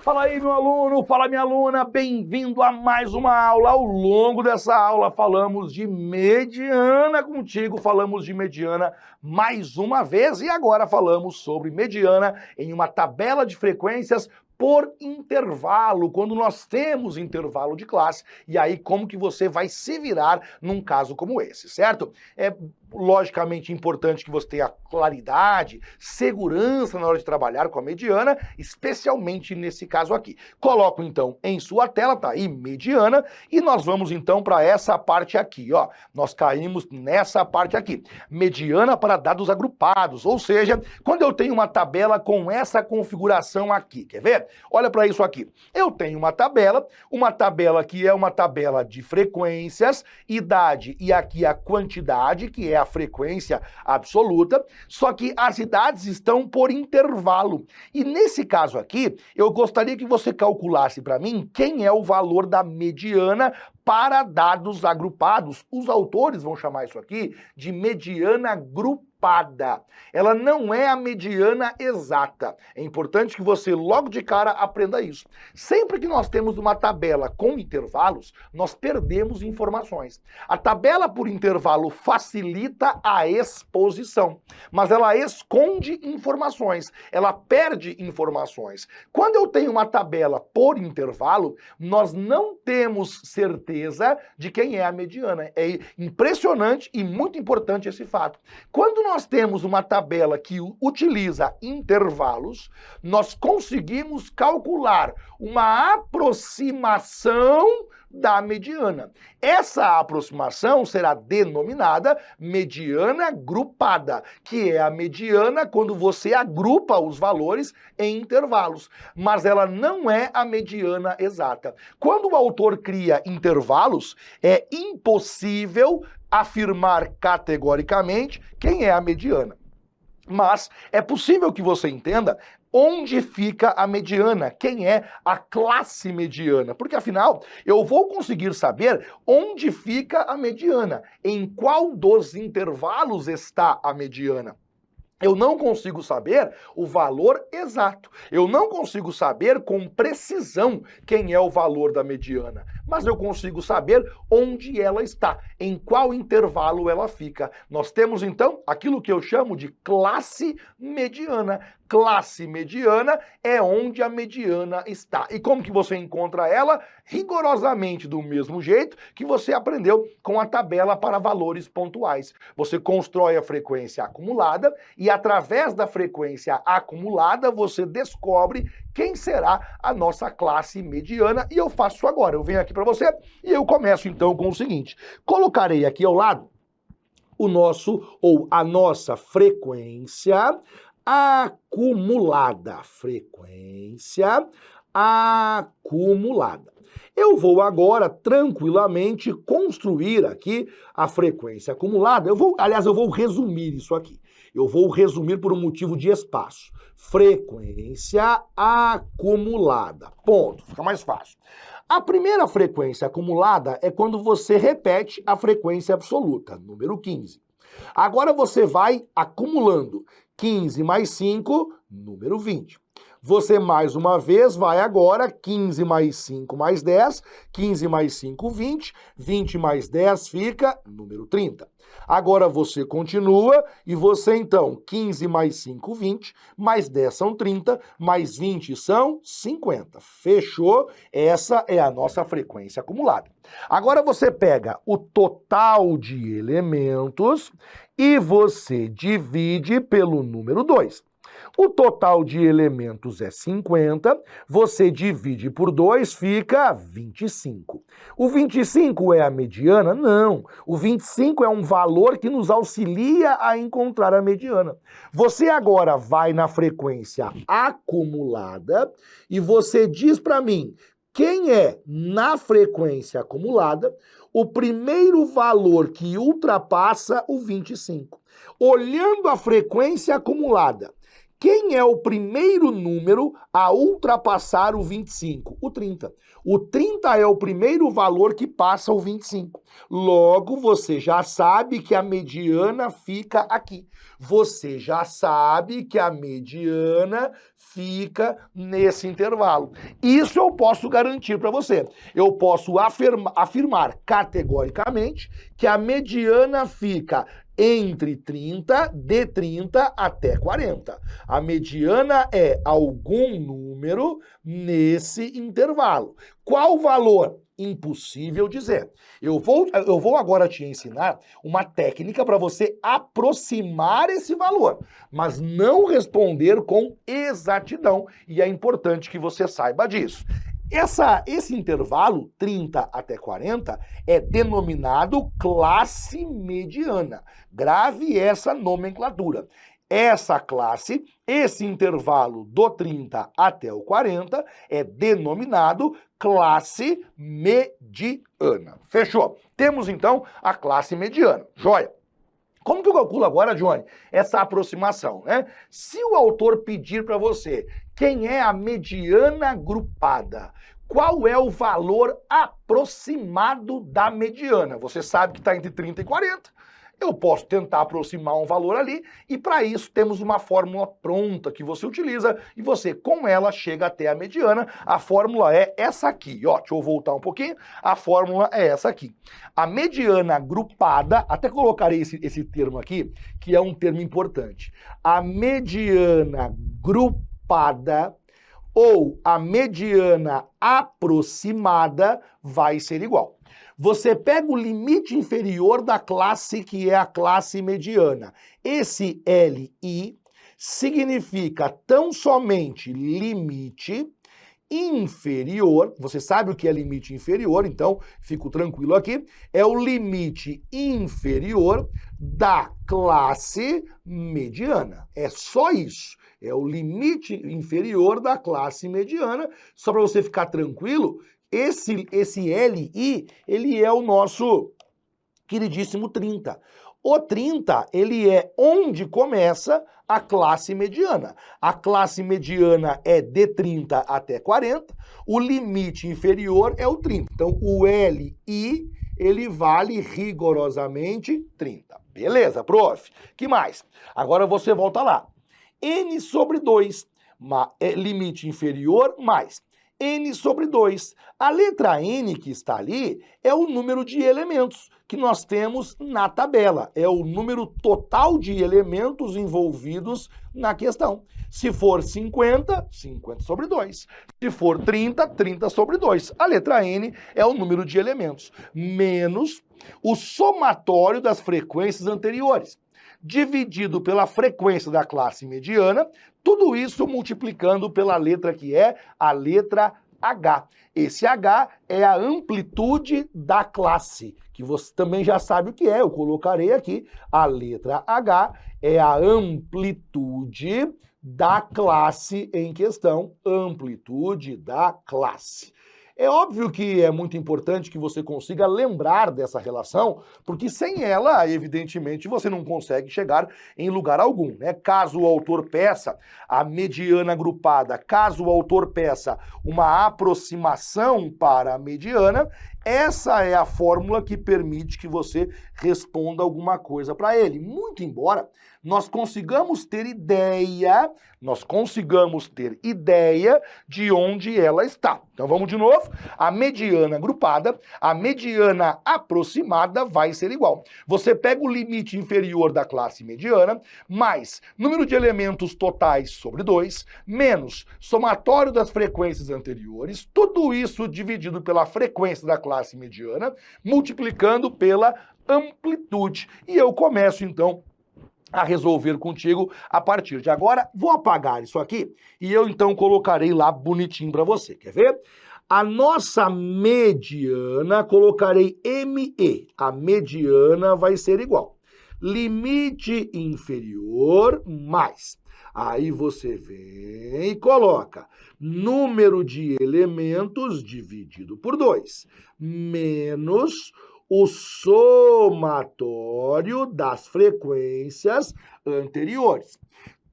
Fala aí, meu aluno, fala minha aluna, bem-vindo a mais uma aula. Ao longo dessa aula falamos de mediana contigo, falamos de mediana mais uma vez e agora falamos sobre mediana em uma tabela de frequências por intervalo, quando nós temos intervalo de classe, e aí como que você vai se virar num caso como esse, certo? É logicamente importante que você tenha claridade, segurança na hora de trabalhar com a mediana, especialmente nesse caso aqui. Coloco então em sua tela, tá aí, mediana, e nós vamos então para essa parte aqui, ó. Nós caímos nessa parte aqui, mediana para dados agrupados, ou seja, quando eu tenho uma tabela com essa configuração aqui, quer ver? Olha para isso aqui. Eu tenho uma tabela que é uma tabela de frequências, idade e aqui a quantidade, que é a frequência absoluta, só que as idades estão por intervalo. E nesse caso aqui, eu gostaria que você calculasse para mim quem é o valor da mediana para dados agrupados. Os autores vão chamar isso aqui de mediana agrupada. Ela não é a mediana exata. É importante que você logo de cara aprenda isso. Sempre que nós temos uma tabela com intervalos, nós perdemos informações. A tabela por intervalo facilita a exposição, mas ela esconde informações, ela perde informações. Quando eu tenho uma tabela por intervalo, nós não temos certeza de quem é a mediana. É impressionante e muito importante esse fato. Quando nós temos uma tabela que utiliza intervalos, nós conseguimos calcular uma aproximação da mediana. Essa aproximação será denominada mediana agrupada, que é a mediana quando você agrupa os valores em intervalos, mas ela não é a mediana exata. Quando o autor cria intervalos, é impossível afirmar categoricamente quem é a mediana. Mas é possível que você entenda onde fica a mediana, quem é a classe mediana, porque afinal eu vou conseguir saber onde fica a mediana, em qual dos intervalos está a mediana. Eu não consigo saber o valor exato. Eu não consigo saber com precisão quem é o valor da mediana. Mas eu consigo saber onde ela está, em qual intervalo ela fica. Nós temos então aquilo que eu chamo de classe mediana. Classe mediana é onde a mediana está. E como que você encontra ela? Rigorosamente do mesmo jeito que você aprendeu com a tabela para valores pontuais. Você constrói a frequência acumulada e através da frequência acumulada você descobre quem será a nossa classe mediana. E eu faço agora. Eu venho aqui para você e eu começo então com o seguinte. Colocarei aqui ao lado o nosso ou a nossa frequência acumulada. Frequência acumulada. Eu vou agora tranquilamente construir aqui a frequência acumulada. Eu vou resumir isso aqui. Eu vou resumir por um motivo de espaço. Frequência acumulada. Ponto. Fica mais fácil. A primeira frequência acumulada é quando você repete a frequência absoluta, número 15. Agora você vai acumulando 15 mais 5, número 20. Você mais uma vez vai agora 15 mais 5 mais 10, 15 mais 5, 20, 20 mais 10 fica número 30. Agora você continua e você então 15 mais 5, 20, mais 10 são 30, mais 20 são 50. Fechou? Essa é a nossa frequência acumulada. Agora você pega o total de elementos e você divide pelo número 2. O total de elementos é 50, você divide por 2, fica 25. O 25 é a mediana? Não. O 25 é um valor que nos auxilia a encontrar a mediana. Você agora vai na frequência acumulada e você diz para mim quem é, na frequência acumulada, o primeiro valor que ultrapassa o 25. Olhando a frequência acumulada, Quem é o primeiro número a ultrapassar o 25? O 30. O 30 é o primeiro valor que passa o 25. Logo, você já sabe que a mediana fica aqui. Você já sabe que a mediana fica nesse intervalo. Isso eu posso garantir para você. Eu posso afirmar categoricamente que a mediana fica entre 30, de 30 até 40. A mediana é algum número nesse intervalo. Qual valor? Impossível dizer. Eu vou agora te ensinar uma técnica para você aproximar esse valor, mas não responder com exatidão. E é importante que você saiba disso. Esse intervalo, 30 até 40, é denominado classe mediana. Grave essa nomenclatura. Essa classe, esse intervalo do 30 até o 40, é denominado classe mediana. Fechou? Temos então a classe mediana. Joia? Como que eu calculo agora, Johnny, essa aproximação, né? Se o autor pedir para você quem é a mediana agrupada, qual é o valor aproximado da mediana? Você sabe que está entre 30 e 40. Eu posso tentar aproximar um valor ali e para isso temos uma fórmula pronta que você utiliza e você com ela chega até a mediana. A fórmula é essa aqui, ó, deixa eu voltar um pouquinho, a fórmula é essa aqui. A mediana agrupada, até colocarei esse termo aqui, que é um termo importante. A mediana agrupada ou a mediana aproximada vai ser igual. Você pega o limite inferior da classe que é a classe mediana. Esse LI significa tão somente limite inferior, você sabe o que é limite inferior, então fico tranquilo aqui, é o limite inferior da classe mediana. É só isso. É o limite inferior da classe mediana, só para você ficar tranquilo. Esse LI, ele é o nosso queridíssimo 30. O 30, ele é onde começa a classe mediana. A classe mediana é de 30 até 40, o limite inferior é o 30. Então, o LI, ele vale rigorosamente 30. Beleza, prof? Que mais? Agora você volta lá. N sobre 2, limite inferior mais N sobre 2. A letra N que está ali é o número de elementos que nós temos na tabela. É o número total de elementos envolvidos na questão. Se for 50, 50 sobre 2. Se for 30, 30 sobre 2. A letra N é o número de elementos, menos o somatório das frequências anteriores, dividido pela frequência da classe mediana, tudo isso multiplicando pela letra que é a letra H. Esse H é a amplitude da classe, que você também já sabe o que é, eu colocarei aqui. A letra H é a amplitude da classe em questão, amplitude da classe. É óbvio que é muito importante que você consiga lembrar dessa relação, porque sem ela, evidentemente, você não consegue chegar em lugar algum, né? Caso o autor peça a mediana agrupada, caso o autor peça uma aproximação para a mediana, essa é a fórmula que permite que você responda alguma coisa para ele. Muito embora nós consigamos ter ideia de onde ela está. Então vamos de novo. A mediana agrupada, a mediana aproximada vai ser igual. Você pega o limite inferior da classe mediana, mais número de elementos totais sobre 2, menos somatório das frequências anteriores, tudo isso dividido pela frequência da classe mediana, multiplicando pela amplitude. E eu começo, então, a resolver contigo a partir de agora. Vou apagar isso aqui e eu, então, colocarei lá bonitinho para você. Quer ver? A nossa mediana, colocarei ME. A mediana vai ser igual. Limite inferior mais. Aí você vem e coloca número de elementos dividido por 2, menos o somatório das frequências anteriores.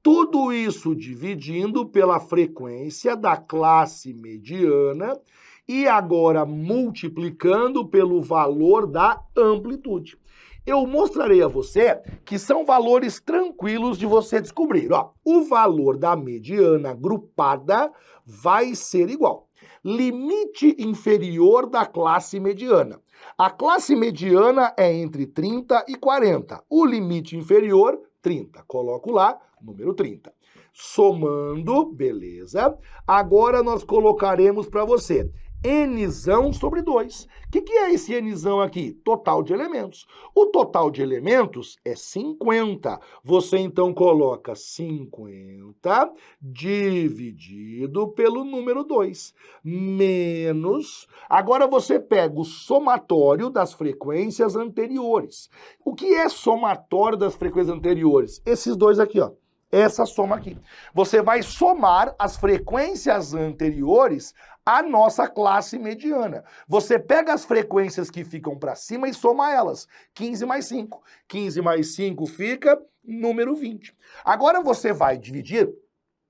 Tudo isso dividindo pela frequência da classe mediana e agora multiplicando pelo valor da amplitude. Eu mostrarei a você que são valores tranquilos de você descobrir. Ó, o valor da mediana agrupada vai ser igual. Limite inferior da classe mediana. A classe mediana é entre 30 e 40. O limite inferior, 30. Coloco lá, número 30. Somando, beleza. Agora nós colocaremos para você Nzão sobre 2. O que é esse Nzão aqui? Total de elementos. O total de elementos é 50. Você então coloca 50 dividido pelo número 2. Menos... Agora você pega o somatório das frequências anteriores. O que é somatório das frequências anteriores? Esses dois aqui, ó. Essa soma aqui. Você vai somar as frequências anteriores à nossa classe mediana. Você pega as frequências que ficam para cima e soma elas. 15 mais 5. 15 mais 5 fica número 20. Agora você vai dividir...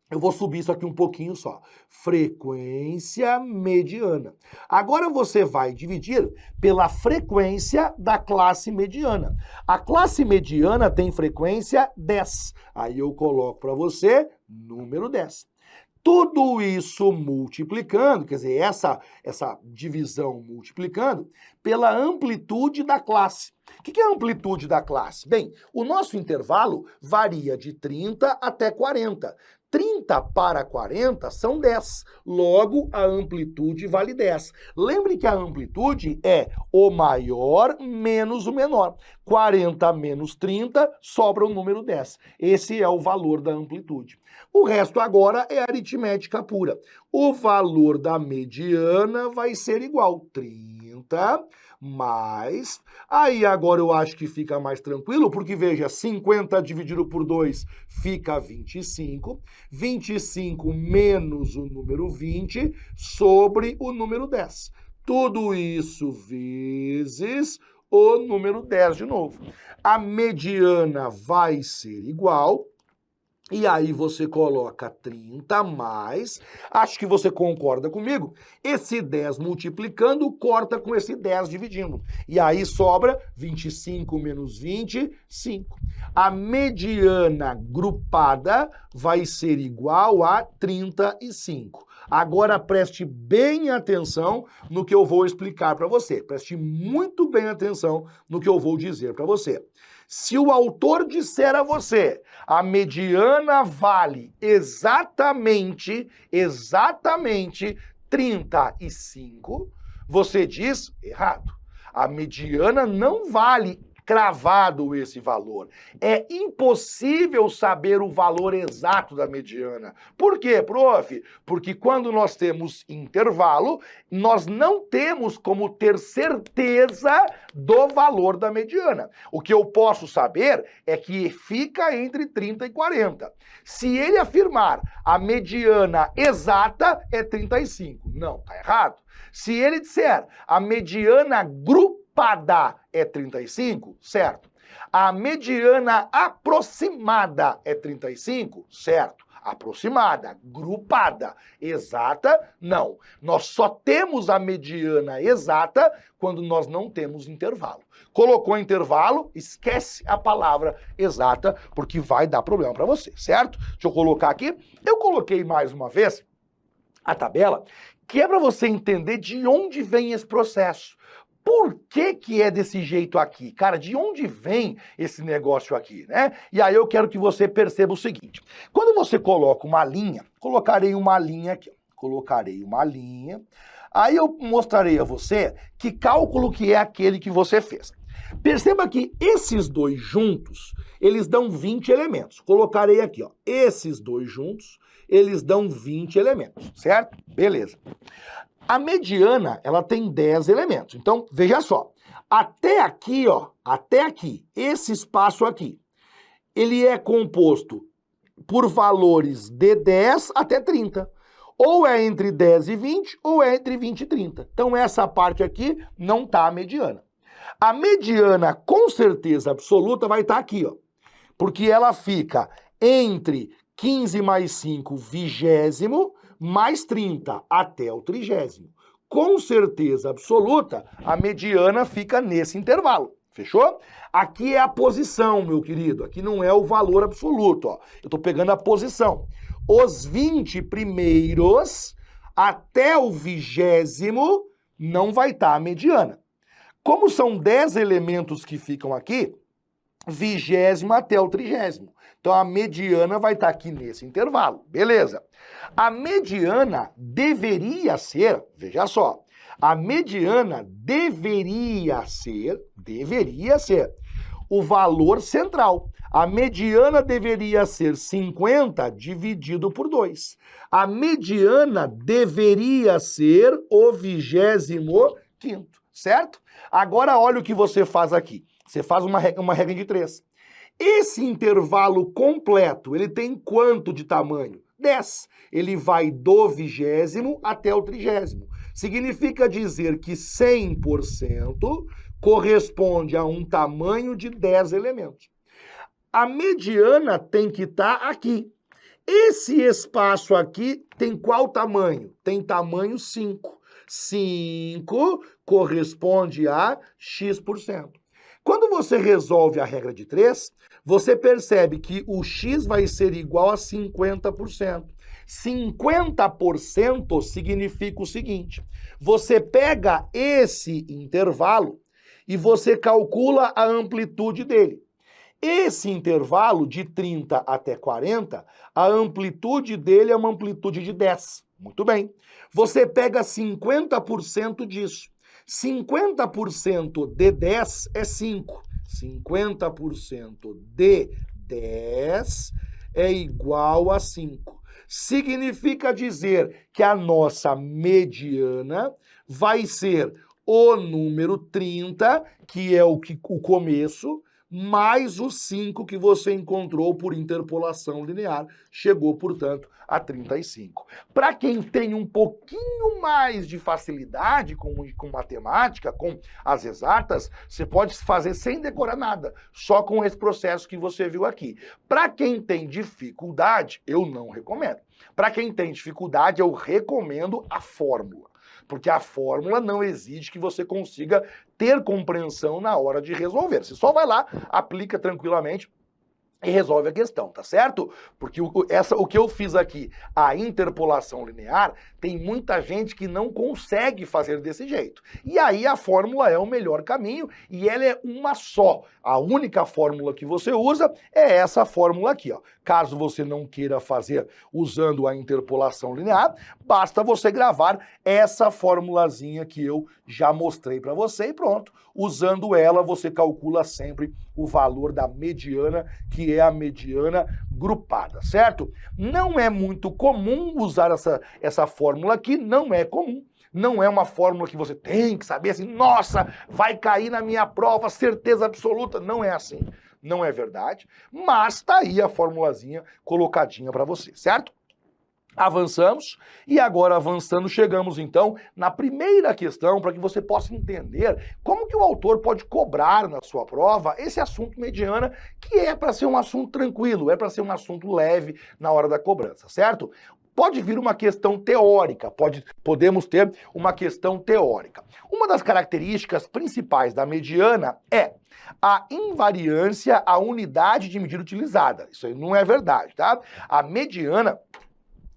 Eu vou subir isso aqui um pouquinho só. Frequência mediana. Agora você vai dividir pela frequência da classe mediana. A classe mediana tem frequência 10. Aí eu coloco para você número 10. Tudo isso multiplicando, quer dizer, essa divisão multiplicando pela amplitude da classe. O que é a amplitude da classe? Bem, o nosso intervalo varia de 30 até 40. 30 para 40 são 10. Logo, a amplitude vale 10. Lembre que a amplitude é o maior menos o menor. 40 menos 30 sobra o número 10. Esse é o valor da amplitude. O resto agora é aritmética pura. O valor da mediana vai ser igual 30 mais... Aí agora eu acho que fica mais tranquilo, porque veja, 50 dividido por 2 fica 25. 25 menos o número 20 sobre o número 10. Tudo isso vezes o número 10 de novo. A mediana vai ser igual... E aí você coloca 30 mais, acho que você concorda comigo, esse 10 multiplicando corta com esse 10 dividindo. E aí sobra 25 menos 20, 5. A mediana grupada vai ser igual a 35. Agora preste bem atenção no que eu vou explicar para você. Preste muito bem atenção no que eu vou dizer para você. Se o autor disser a você, a mediana vale exatamente 35, você diz errado. A mediana não vale cravado esse valor. É impossível saber o valor exato da mediana. Por quê, prof? Porque quando nós temos intervalo, nós não temos como ter certeza do valor da mediana. O que eu posso saber é que fica entre 30 e 40. Se ele afirmar a mediana exata é 35. Não, tá errado. Se ele disser a mediana grupada é 35, certo. A mediana aproximada é 35, certo. Aproximada, grupada, exata, não. Nós só temos a mediana exata quando nós não temos intervalo. Colocou intervalo, esquece a palavra exata, porque vai dar problema para você, certo? Deixa eu colocar aqui. Eu coloquei mais uma vez a tabela, que é para você entender de onde vem esse processo. Por que é desse jeito aqui? Cara, de onde vem esse negócio aqui, né? E aí eu quero que você perceba o seguinte. Quando você coloca uma linha, colocarei uma linha aqui, colocarei uma linha, aí eu mostrarei a você que cálculo que é aquele que você fez. Perceba que esses dois juntos, eles dão 20 elementos. Colocarei aqui, ó, esses dois juntos, eles dão 20 elementos, certo? Beleza. A mediana, ela tem 10 elementos. Então, veja só. Até aqui, ó, até aqui, esse espaço aqui, ele é composto por valores de 10 até 30. Ou é entre 10 e 20, ou é entre 20 e 30. Então, essa parte aqui não está a mediana. A mediana, com certeza absoluta, vai estar aqui, ó. Porque ela fica entre 15 mais 5, 20º, mais 30 até o 30º. Com certeza absoluta, a mediana fica nesse intervalo. Fechou? Aqui é a posição, meu querido. Aqui não é o valor absoluto, ó. Eu tô pegando a posição. Os 20 primeiros até o 20º não vai estar a mediana. Como são 10 elementos que ficam aqui, 20º até o 30º. Então a mediana vai estar aqui nesse intervalo. Beleza. A mediana deveria ser, veja só, a mediana deveria ser o valor central. A mediana deveria ser 50 dividido por 2. A mediana deveria ser o 25º, certo? Agora olha o que você faz aqui. Você faz uma regra de 3. Esse intervalo completo, ele tem quanto de tamanho? 10. Ele vai do 20º até o 30º. Significa dizer que 100% corresponde a um tamanho de 10 elementos. A mediana tem que estar aqui. Esse espaço aqui tem qual tamanho? Tem tamanho 5. 5 corresponde a x%. Quando você resolve a regra de 3, você percebe que o x vai ser igual a 50%. 50% significa o seguinte: você pega esse intervalo e você calcula a amplitude dele. Esse intervalo de 30 até 40, a amplitude dele é uma amplitude de 10. Muito bem. Você pega 50% disso. 50% de 10 é 5. 50% de 10 é igual a 5. Significa dizer que a nossa mediana vai ser o número 30, que é o começo, mais o 5 que você encontrou por interpolação linear, chegou, portanto, a 35. Para quem tem um pouquinho mais de facilidade com matemática, com as exatas, você pode fazer sem decorar nada, só com esse processo que você viu aqui. Para quem tem dificuldade, eu não recomendo. Para quem tem dificuldade, eu recomendo a fórmula. Porque a fórmula não exige que você consiga ter compreensão na hora de resolver. Você só vai lá, aplica tranquilamente e resolve a questão, tá certo? Porque o que eu fiz aqui, a interpolação linear, tem muita gente que não consegue fazer desse jeito. E aí a fórmula é o melhor caminho e ela é uma só. A única fórmula que você usa é essa fórmula aqui, ó. Caso você não queira fazer usando a interpolação linear, basta você gravar essa formulazinha que eu já mostrei para você e pronto. Usando ela, você calcula sempre o valor da mediana, que é a mediana grupada, certo? Não é muito comum usar essa fórmula aqui, não é comum. Não é uma fórmula que você tem que saber assim, nossa, vai cair na minha prova, certeza absoluta. Não é assim, não é verdade, mas tá aí a formulazinha colocadinha para você, certo? Avançamos, e agora avançando, chegamos então na primeira questão para que você possa entender como que o autor pode cobrar na sua prova esse assunto mediana, que é para ser um assunto tranquilo, é para ser um assunto leve na hora da cobrança, certo? Pode vir uma questão teórica, podemos ter uma questão teórica. Uma das características principais da mediana é a invariância, a unidade de medida utilizada. Isso aí não é verdade, tá? A mediana,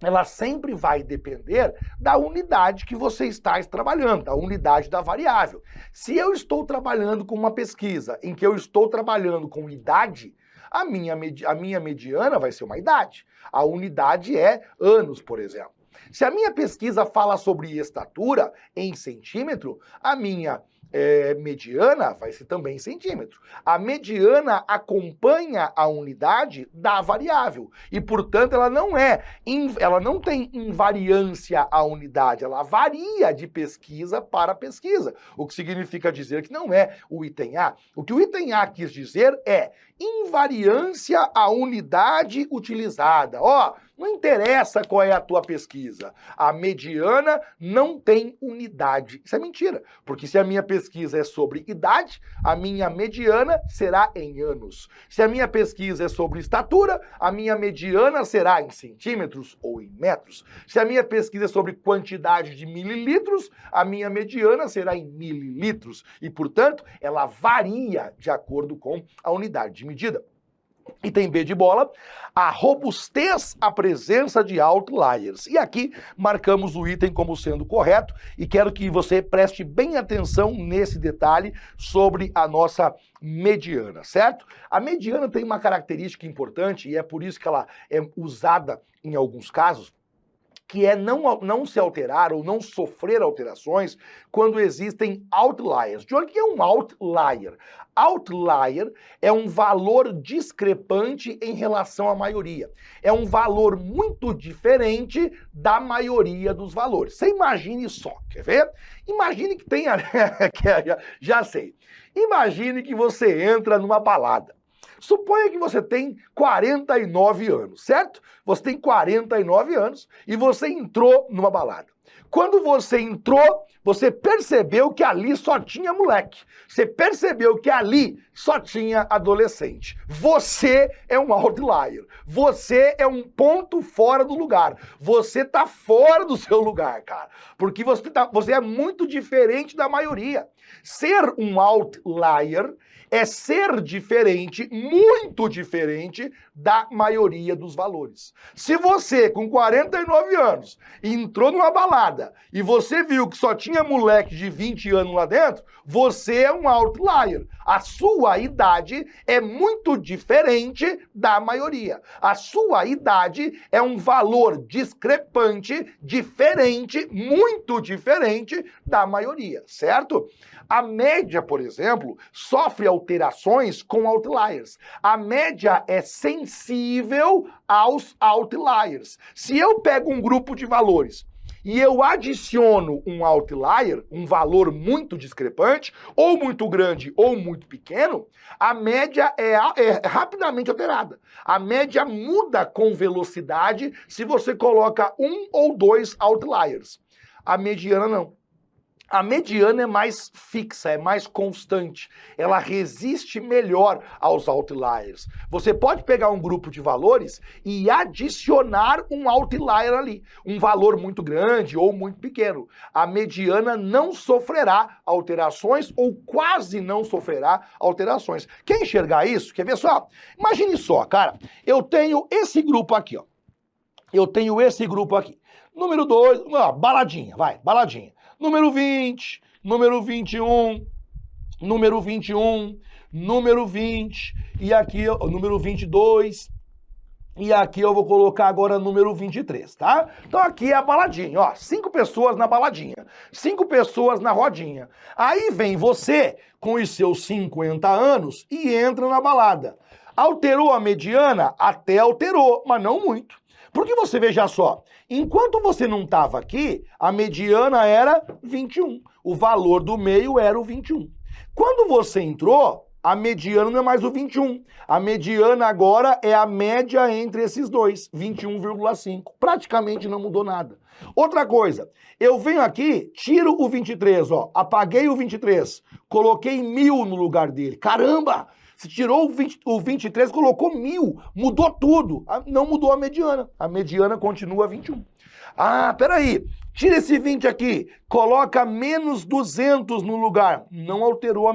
ela sempre vai depender da unidade que você está trabalhando, da unidade da variável. Se eu estou trabalhando com uma pesquisa em que eu estou trabalhando com idade, a minha mediana vai ser uma idade. A unidade é anos, por exemplo. Se a minha pesquisa fala sobre estatura em centímetro, a minha mediana vai ser também centímetro. A mediana acompanha a unidade da variável e, portanto, ela não tem invariância à unidade, ela varia de pesquisa para pesquisa, o que significa dizer que não é o item A. O que o item A quis dizer é invariância à unidade utilizada. Ó, Não interessa qual é a tua pesquisa. A mediana não tem unidade. Isso é mentira, porque se a minha pesquisa é sobre idade, a minha mediana será em anos. Se a minha pesquisa é sobre estatura, a minha mediana será em centímetros ou em metros. Se a minha pesquisa é sobre quantidade de mililitros, a minha mediana será em mililitros. E, portanto, ela varia de acordo com a unidade de medida. E tem B de bola, a robustez à presença de outliers. E aqui marcamos o item como sendo correto e quero que você preste bem atenção nesse detalhe sobre a nossa mediana, certo? A mediana tem uma característica importante e é por isso que ela é usada em alguns casos, que é não se alterar ou não sofrer alterações quando existem outliers. O que é um outlier? Outlier é um valor discrepante em relação à maioria. É um valor muito diferente da maioria dos valores. Você imagine só, quer ver? Imagine que tenha... já sei. Imagine que você entra numa balada. Suponha que você tem 49 anos, certo? Você tem 49 anos e você entrou numa balada. Quando você entrou, você percebeu que ali só tinha moleque. Você percebeu que ali só tinha adolescente. Você é um outlier. Você é um ponto fora do lugar. Você tá fora do seu lugar, cara. Porque você é muito diferente da maioria. Ser um outlier é ser diferente, muito diferente da maioria dos valores. Se você, com 49 anos, entrou numa balada e você viu que só tinha moleque de 20 anos lá dentro, você é um outlier. A sua idade é muito diferente da maioria. A sua idade é um valor discrepante, diferente, muito diferente da maioria, certo? A média, por exemplo, sofre alterações com outliers. A média é sensível aos outliers. Se eu pego um grupo de valores e eu adiciono um outlier, um valor muito discrepante, ou muito grande ou muito pequeno, a média é rapidamente alterada. A média muda com velocidade se você coloca um ou dois outliers. A mediana não. A mediana é mais fixa, é mais constante. Ela resiste melhor aos outliers. Você pode pegar um grupo de valores e adicionar um outlier ali. Um valor muito grande ou muito pequeno. A mediana não sofrerá alterações ou quase não sofrerá alterações. Quer enxergar isso? Quer ver só? Imagine só, cara. Eu tenho esse grupo aqui, ó. Eu tenho esse grupo aqui. Número 2, baladinha, vai, baladinha. Número 20, número 21, número 21, número 20, e aqui, número 22, e aqui eu vou colocar agora número 23, tá? Então aqui é a baladinha, ó, 5 pessoas na baladinha, 5 pessoas na rodinha. Aí vem você, com os seus 50 anos, e entra na balada. Alterou a mediana? Até alterou, mas não muito. Porque você veja só, enquanto você não estava aqui, a mediana era 21. O valor do meio era o 21. Quando você entrou, a mediana não é mais o 21. A mediana agora é a média entre esses dois, 21,5. Praticamente não mudou nada. Outra coisa, eu venho aqui, tiro o 23, ó, apaguei o 23, coloquei 1000 no lugar dele. Caramba! Você tirou o 23, colocou 1000, mudou tudo. Não mudou a mediana continua 21. Ah, peraí, tira esse 20 aqui, coloca menos 200 no lugar. Não alterou a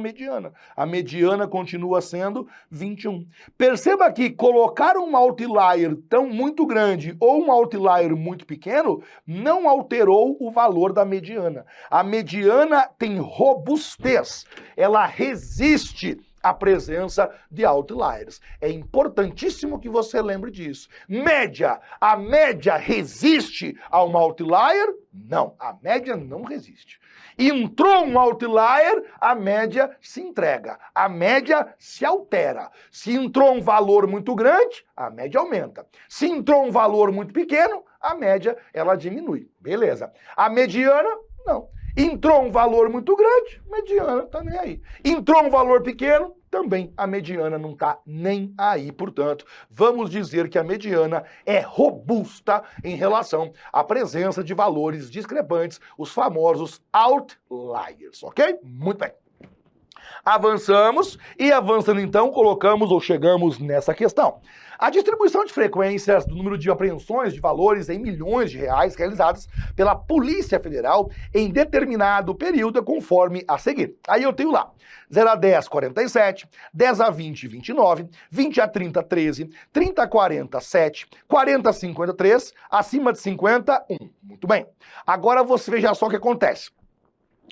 mediana continua sendo 21. Perceba que colocar um outlier tão muito grande ou um outlier muito pequeno não alterou o valor da mediana. A mediana tem robustez, ela resiste a presença de outliers. É importantíssimo que você lembre disso. Média. A média resiste a um outlier? Não, a média não resiste. Entrou um outlier, a média se entrega. A média se altera. Se entrou um valor muito grande, a média aumenta. Se entrou um valor muito pequeno, a média ela diminui. Beleza. A mediana, não. Entrou um valor muito grande, mediana, tá nem aí. Entrou um valor pequeno, também a mediana não está nem aí. Portanto, vamos dizer que a mediana é robusta em relação à presença de valores discrepantes, os famosos outliers, ok? Muito bem. Avançamos e avançando então, colocamos ou chegamos nessa questão. A distribuição de frequências do número de apreensões de valores em milhões de reais realizadas pela Polícia Federal em determinado período é conforme a seguir. Aí eu tenho lá 0 a 10, 47, 10 a 20, 29, 20 a 30, 13, 30 a 40, 7, 40 a 53, acima de 50, 1. Muito bem. Agora você veja só o que acontece.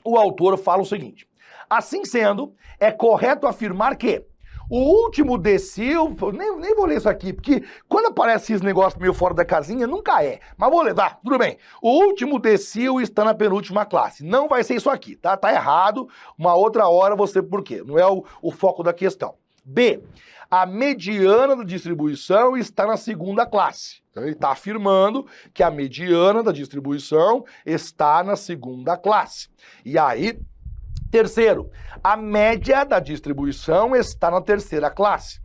O autor fala o seguinte: assim sendo, é correto afirmar que o último decil, nem vou ler isso aqui, porque quando aparece esse negócio meio fora da casinha, nunca é. Mas vou ler, tá, tudo bem. O último decil está na penúltima classe. Não vai ser isso aqui, tá? Tá errado. Uma outra hora você, por quê? Não é o foco da questão. B, a mediana da distribuição está na segunda classe. Então ele está afirmando que a mediana da distribuição está na segunda classe. E aí, terceiro, a média da distribuição está na terceira classe.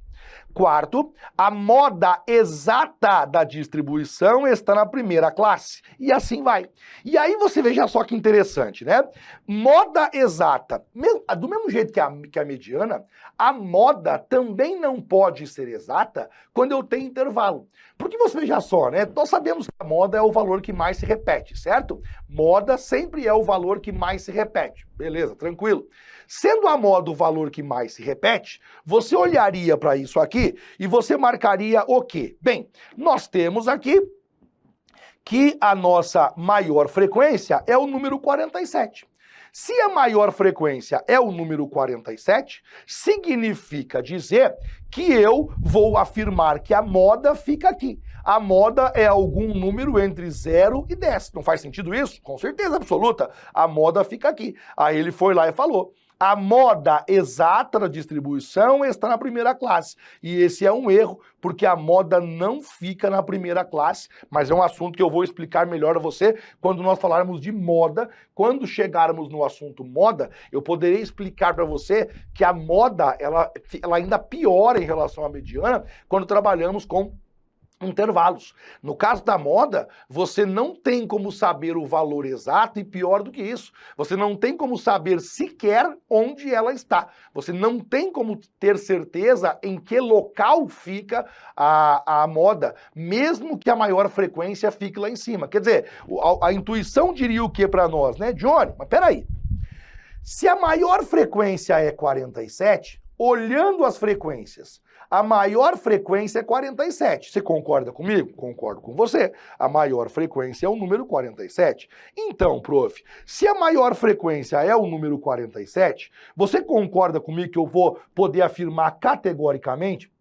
Quarto, a moda exata da distribuição está na primeira classe. E assim vai. E aí você veja só que interessante, né? Moda exata. Do mesmo jeito que a mediana, a moda também não pode ser exata quando eu tenho intervalo. Porque você veja só, né? Nós sabemos que a moda é o valor que mais se repete, certo? Moda sempre é o valor que mais se repete. Beleza, tranquilo. Sendo a moda o valor que mais se repete, você olharia para isso aqui e você marcaria o quê? Bem, nós temos aqui que a nossa maior frequência é o número 47. Se a maior frequência é o número 47, significa dizer que eu vou afirmar que a moda fica aqui. A moda é algum número entre 0 e 10. Não faz sentido isso? Com certeza absoluta. A moda fica aqui. Aí ele foi lá e falou: a moda exata da distribuição está na primeira classe. E esse é um erro, porque a moda não fica na primeira classe, mas é um assunto que eu vou explicar melhor a você quando nós falarmos de moda. Quando chegarmos no assunto moda, eu poderei explicar para você que a moda, ela ainda piora em relação à mediana quando trabalhamos com intervalos. No caso da moda, você não tem como saber o valor exato e pior do que isso, você não tem como saber sequer onde ela está. Você não tem como ter certeza em que local fica a moda, mesmo que a maior frequência fique lá em cima. Quer dizer, a intuição diria o que para nós, né? Johnny, mas peraí. Se a maior frequência é 47, olhando as frequências, a maior frequência é 47. Você concorda comigo? Concordo com você. A maior frequência é o número 47. Então, prof, se a maior frequência é o número 47, você concorda comigo que eu vou poder afirmar categoricamente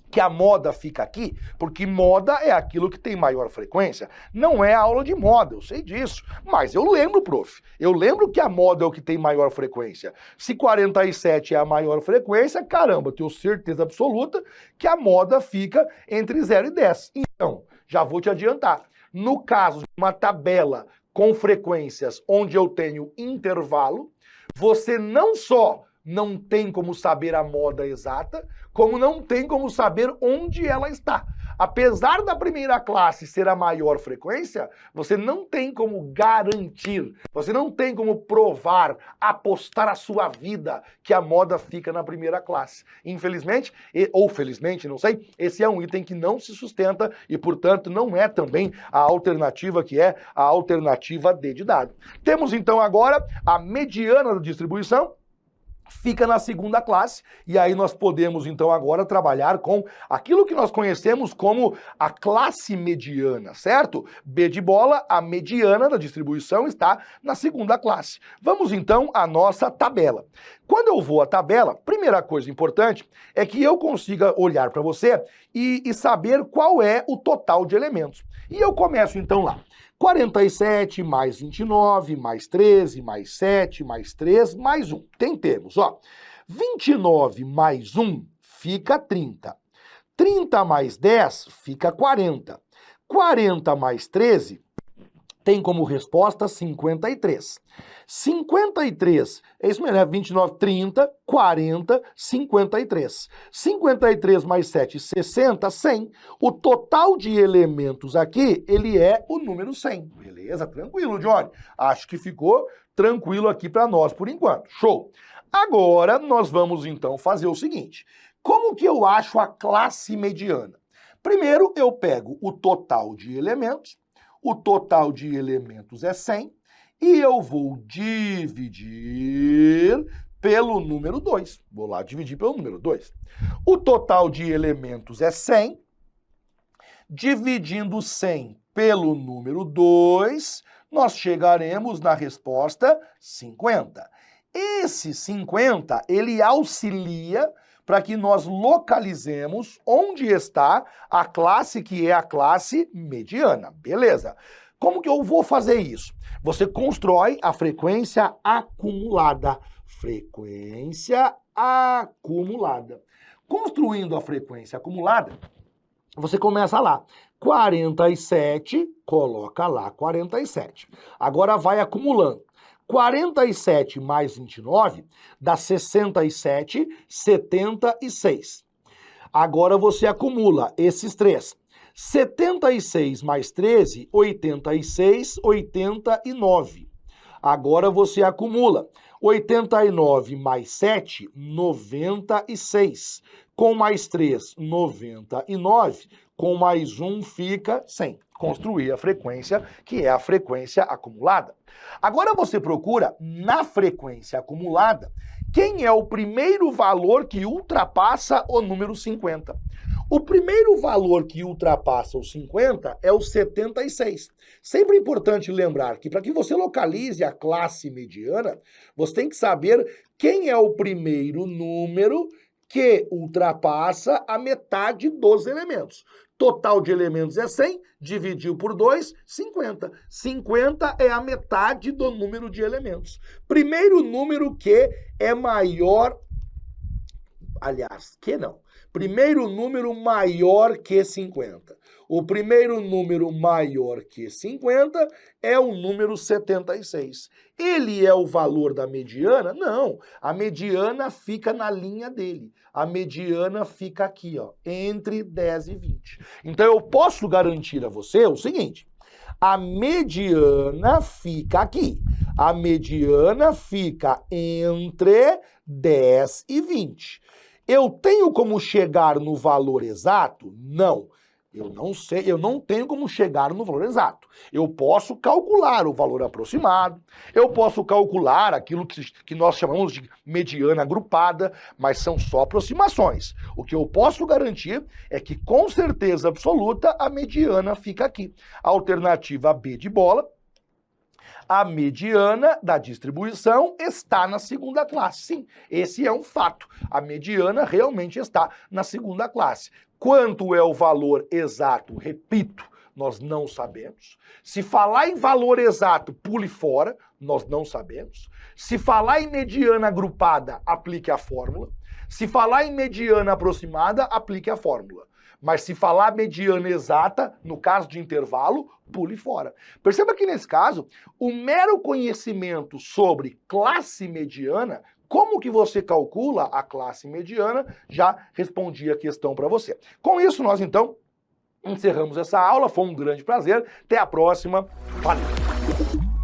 que a moda fica aqui? Porque moda é aquilo que tem maior frequência. Não é aula de moda, eu sei disso. Mas eu lembro, prof. Eu lembro que a moda é o que tem maior frequência. Se 47 é a maior frequência, caramba, eu tenho certeza absoluta que a moda fica entre 0 e 10. Então, já vou te adiantar. No caso de uma tabela com frequências onde eu tenho intervalo, você não só não tem como saber a moda exata, como não tem como saber onde ela está. Apesar da primeira classe ser a maior frequência, você não tem como garantir, você não tem como provar, apostar a sua vida que a moda fica na primeira classe. Infelizmente, ou felizmente, não sei, esse é um item que não se sustenta e, portanto, não é também a alternativa que é a alternativa D de dado. Temos então agora a mediana da distribuição, fica na segunda classe, e aí nós podemos então agora trabalhar com aquilo que nós conhecemos como a classe mediana, certo? B de bola, a mediana da distribuição está na segunda classe. Vamos então à nossa tabela. Quando eu vou à tabela, primeira coisa importante é que eu consiga olhar para você e saber qual é o total de elementos. E eu começo então lá. 47 mais 29, mais 13, mais 7, mais 3, mais 1. Tem termos, ó. 29 mais 1 fica 30. 30 mais 10 fica 40. 40 mais 13 tem como resposta 53. 53, é isso mesmo, é 29, 30, 40, 53. 53 mais 7, 60, 100. O total de elementos aqui, ele é o número 100. Beleza? Tranquilo, Johnny. Acho que ficou tranquilo aqui para nós por enquanto. Show! Agora, nós vamos então fazer o seguinte. Como que eu acho a classe mediana? Primeiro, eu pego o total de elementos. O total de elementos é 100. E eu vou dividir pelo número 2. Vou lá dividir pelo número 2. O total de elementos é 100. Dividindo 100 pelo número 2, nós chegaremos na resposta 50. Esse 50, ele auxilia para que nós localizemos onde está a classe que é a classe mediana. Beleza? Como que eu vou fazer isso? Você constrói a frequência acumulada. Frequência acumulada. Construindo a frequência acumulada, você começa lá. 47, coloca lá 47. Agora vai acumulando. 47 mais 29 dá 67, 76. Agora você acumula esses três. 76 mais 13, 86, 89. Agora você acumula 89 mais 7, 96. Com mais 3, 99. Com mais 1 fica 100. Construir a frequência, que é a frequência acumulada. Agora você procura, na frequência acumulada, quem é o primeiro valor que ultrapassa o número 50. O primeiro valor que ultrapassa o 50 é o 76. Sempre importante lembrar que para que você localize a classe mediana, você tem que saber quem é o primeiro número que ultrapassa a metade dos elementos. Total de elementos é 100, dividiu por 2, 50. 50 é a metade do número de elementos. Primeiro número que é maior... Aliás, que não. Primeiro número maior que 50. O primeiro número maior que 50 é o número 76. Ele é o valor da mediana? Não. A mediana fica na linha dele. A mediana fica aqui, ó, entre 10 e 20. Então eu posso garantir a você o seguinte: a mediana fica aqui. A mediana fica entre 10 e 20. Eu tenho como chegar no valor exato? Não. Eu não sei, eu não tenho como chegar no valor exato. Eu posso calcular o valor aproximado, eu posso calcular aquilo que nós chamamos de mediana agrupada, mas são só aproximações. O que eu posso garantir é que, com certeza absoluta, a mediana fica aqui. Alternativa B de bola. A mediana da distribuição está na segunda classe. Sim, esse é um fato. A mediana realmente está na segunda classe. Quanto é o valor exato? Repito, nós não sabemos. Se falar em valor exato, pule fora, nós não sabemos. Se falar em mediana agrupada, aplique a fórmula. Se falar em mediana aproximada, aplique a fórmula. Mas se falar mediana exata, no caso de intervalo, pule fora. Perceba que nesse caso, o mero conhecimento sobre classe mediana, como que você calcula a classe mediana, já respondi a questão para você. Com isso, nós então encerramos essa aula, foi um grande prazer. Até a próxima. Valeu!